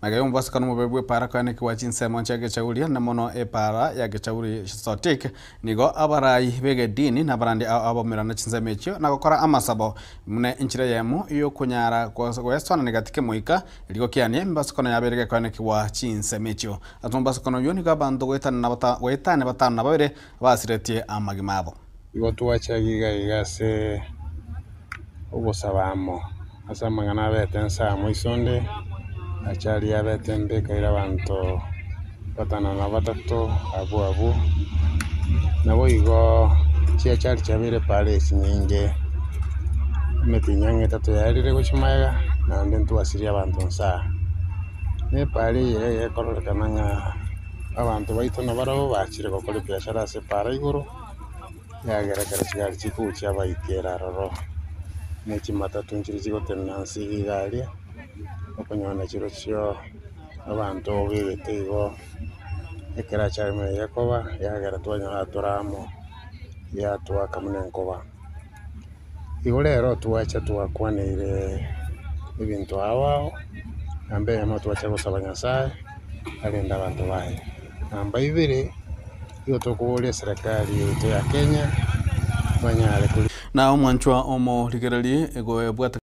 Magayo mbasa kanu mubebwe para kwa neki wachinse moncha gechauria na mono para ya gechauri sotik nigo abarai bege dini na barandi abo mirana chinse mechio na gukora amasabo mune inchire yemu iyo kunyara kwa estwana negatike muika iligo kianie mbasa kono yaberege kwa neki wachinse mechio atumbasa kono yoni gabandu wetane batanu na babere basiretie amagimabo igo tuwachagiga igase ubusabamo asa mangana betensa moisonde achari abetembe kaira abantu batana na batatu abu nabo igo chia chari chabire pale sinyinge metinyange tatu yarire guchimaga na ndentu asiri abantu nsa ne pale ye kororkananga abantu baito na barabo bachire gukora biashara se para iguru yagera karachigari chikuchi abaitera roro ne chimatatu nchiri chigotenansi igalia okonyona chiro chyo abantu bibete igo ekera charme yakoba yagera twanyora turamo ya twakamune nkoba igo rero twacha twakwanire ibintu awao ambe yamo twacha gusaba Nyasaye alinda abantu bae namba ibere iyo tokuburia serikali yetu ya Kenya banyare na omwanchwa omo ligerali ego ebwata